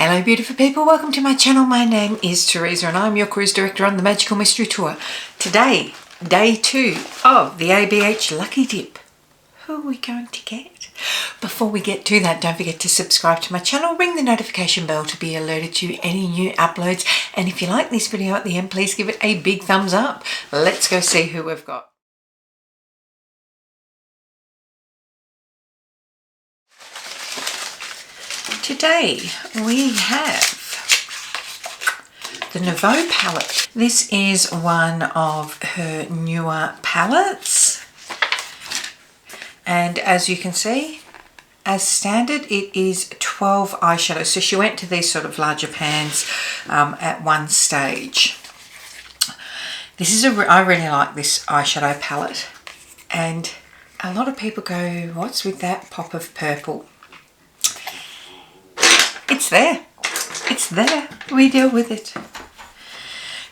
Hello beautiful people, welcome to my channel. My name is Teresa and I'm your cruise director on the Magical Mystery Tour. Today, day 2 of the ABH Lucky Dip. Who are we going to get? Before we get to that, don't forget to subscribe to my channel, ring the notification bell to be alerted to any new uploads, and if you like this video at the end, please give it a big thumbs up. Let's go see who we've got. Today we have the Nouveau palette. This is one of her newer palettes, and as you can see, as standard, it is 12 eyeshadows. So she went to these sort of larger pans at one stage. This is I really like this eyeshadow palette, and a lot of people go, what's with that pop of purple? It's there. It's there. We deal with it.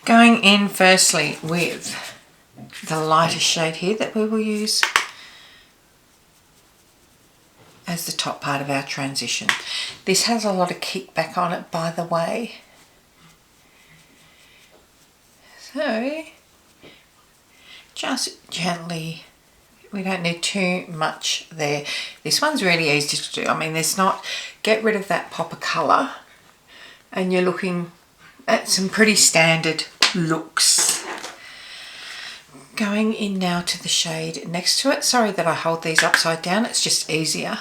Going in firstly with the lighter shade here that we will use as the top part of our transition. This has a lot of kickback on it, by the way. So just gently, we don't need too much there. This one's really easy to do. I mean, there's not, get rid of that pop of colour and you're looking at some pretty standard looks. Going in now to the shade next to it. Sorry that I hold these upside down, it's just easier.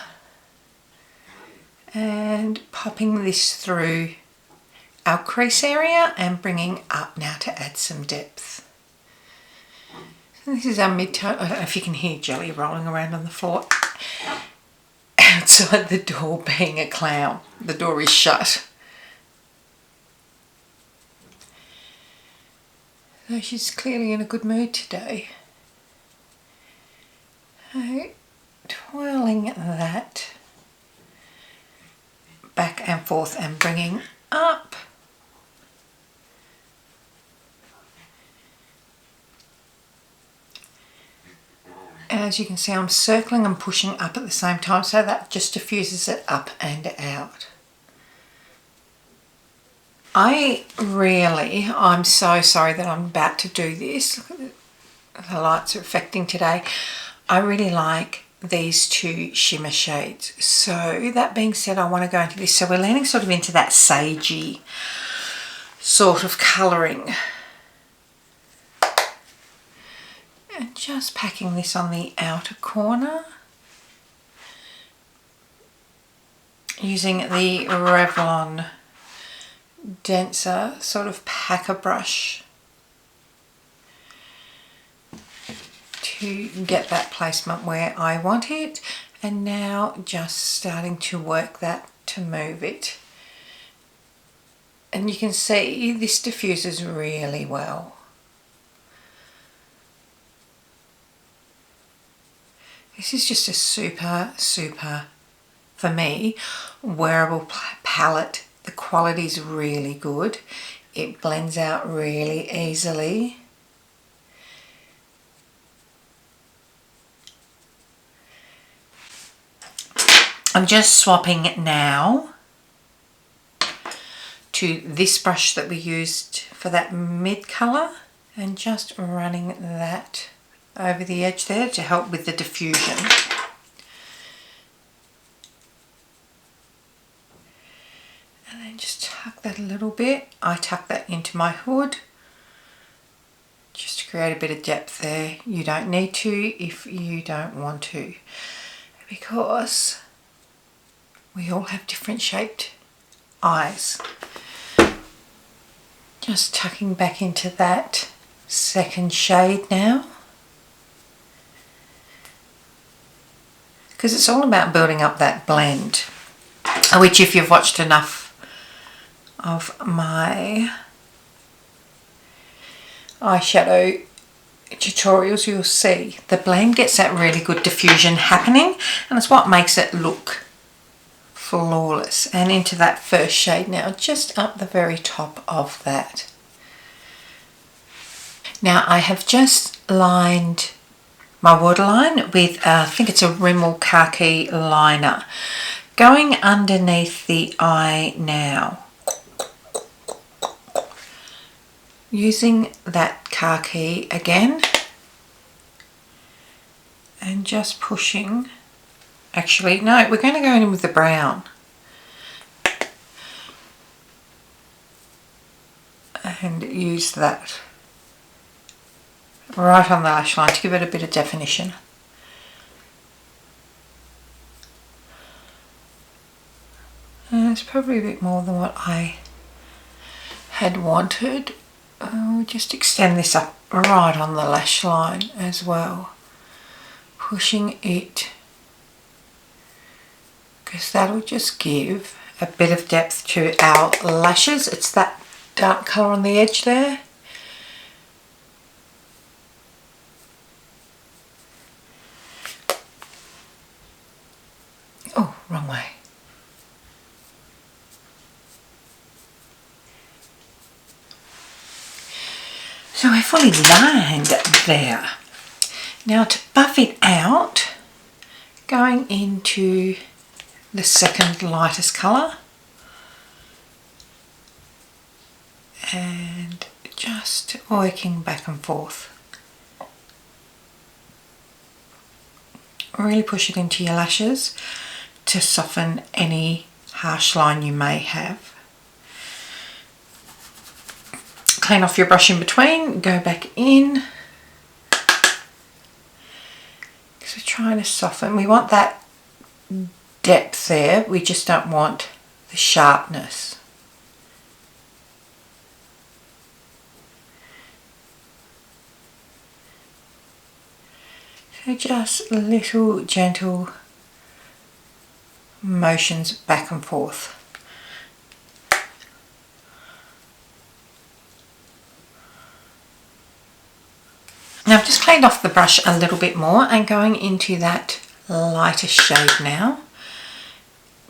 And popping this through our crease area and bringing up now to add some depth. So this is our mid-tone. I don't know if you can hear Jelly rolling around on the floor outside the door being a clown. The door is shut. So she's clearly in a good mood today. So, twirling that back and forth and bringing up. As you can see, I'm circling and pushing up at the same time, so that just diffuses it up and out. I'm so sorry that I'm about to do this. The lights are affecting today. I really like these two shimmer shades. So that being said, I want to go into this. So we're leaning sort of into that sagey sort of colouring. And just packing this on the outer corner. Using the Revlon denser sort of packer brush to get that placement where I want it, and now just starting to work that to move it. And you can see this diffuses really well. This is just a super, for me, wearable palette. The quality is really good. It blends out really easily. I'm just swapping now to this brush that we used for that mid colour and just running that over the edge there to help with the diffusion. And then just tuck that a little bit. I tuck that into my hood just to create a bit of depth there. You don't need to if you don't want to, because we all have different shaped eyes. Just tucking back into that second shade now, because it's all about building up that blend, which if you've watched enough of my eyeshadow tutorials, you'll see the blend gets that really good diffusion happening, and it's what makes it look flawless. And into that first shade now, just up the very top of that. Now I have just lined my waterline with I think it's a Rimmel Khaki liner. Going underneath the eye now. Using that khaki again. And just pushing. Actually, no, we're going to go in with the brown. And use that right on the lash line to give it a bit of definition. And it's probably a bit more than what I had wanted. I'll just extend this up right on the lash line as well. Pushing it, because that'll just give a bit of depth to our lashes. It's that dark colour on the edge there. Oh, wrong way. So we're fully lined there. Now to buff it out, going into the second lightest colour and just working back and forth. Really push it into your lashes to soften any harsh line you may have. Clean off your brush in between, go back in. So we're trying to soften. We want that depth there, we just don't want the sharpness. So just little gentle motions back and forth. Now I've just cleaned off the brush a little bit more and going into that lighter shade now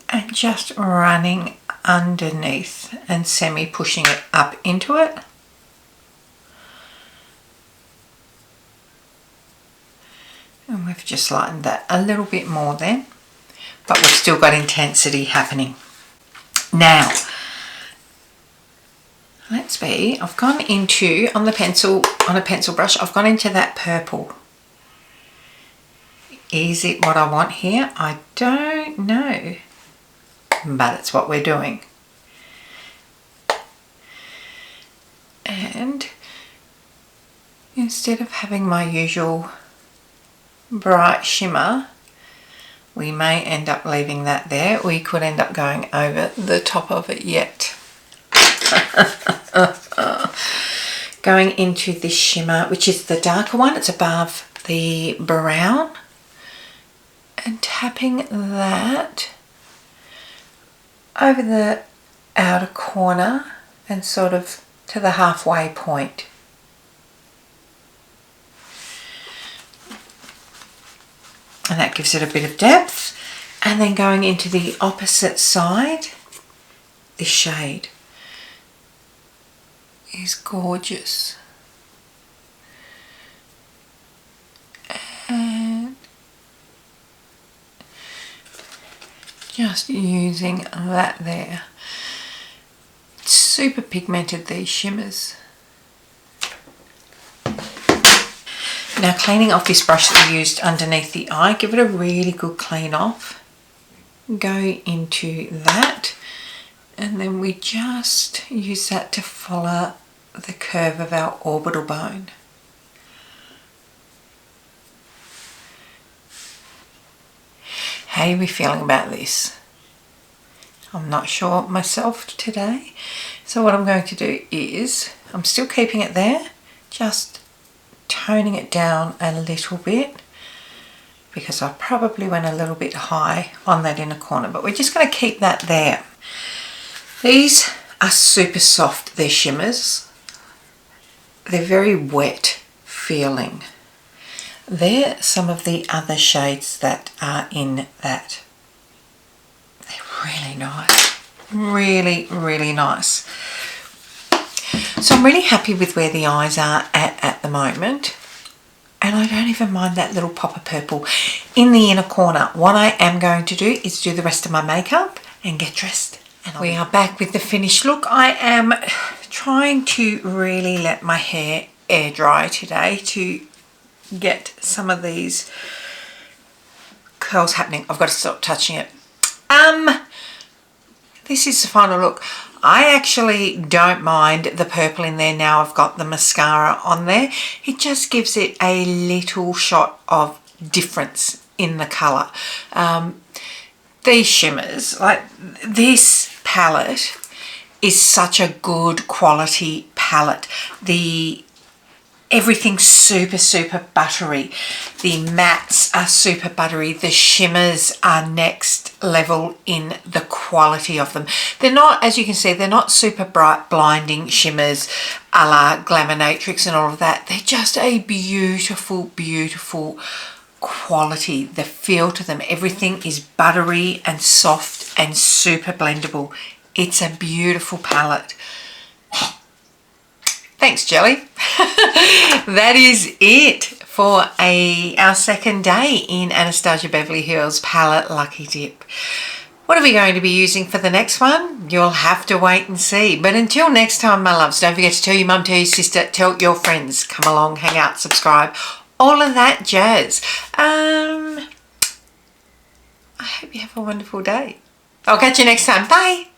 and just running underneath and semi pushing it up into it. And we've just lightened that a little bit more then, but we've still got intensity happening. Now, I've gone into, on a pencil brush, I've gone into that purple. Is it what I want here? I don't know, but it's what we're doing. And instead of having my usual bright shimmer, we may end up leaving that there. We could end up going over the top of it yet. Going into this shimmer, which is the darker one, it's above the brown, and tapping that over the outer corner and sort of to the halfway point. And that gives it a bit of depth. And then going into the opposite side, this shade is gorgeous. And just using that there. It's super pigmented, these shimmers. Now cleaning off this brush that we used underneath the eye, give it a really good clean off. Go into that, and then we just use that to follow the curve of our orbital bone. How are we feeling about this? I'm not sure myself today. So what I'm going to do is, I'm still keeping it there, just toning it down a little bit, because I probably went a little bit high on that inner corner, but we're just going to keep that there. These are super soft, they're shimmers. They're very wet feeling. They're some of the other shades that are in that. They're really nice. Really, really nice. So I'm really happy with where the eyes are at the moment. And I don't even mind that little pop of purple. in the inner corner. What I am going to do is do the rest of my makeup and get dressed. And we are back with the finished look. I am trying to really let my hair air dry today to get some of these curls happening. I've got to stop touching it. This is the final look. I actually don't mind the purple in there now I've got the mascara on there. It just gives it a little shot of difference in the colour. These shimmers, like this palette is such a good quality palette. Everything's super buttery. The mattes are super buttery. The shimmers are next level in the quality of them. They're not, as you can see, they're not super bright blinding shimmers a la Glamour-Natrix and all of that. They're just a beautiful quality. The feel to them, everything is buttery and soft and super blendable. It's a beautiful palette. Thanks, Jelly. That is it for our second day in Anastasia Beverly Hills Palette Lucky Dip. What are we going to be using for the next one? You'll have to wait and see. But until next time, my loves, don't forget to tell your mum, tell your sister, tell your friends. Come along, hang out, subscribe. All of that jazz. I hope you have a wonderful day. I'll catch you next time. Bye.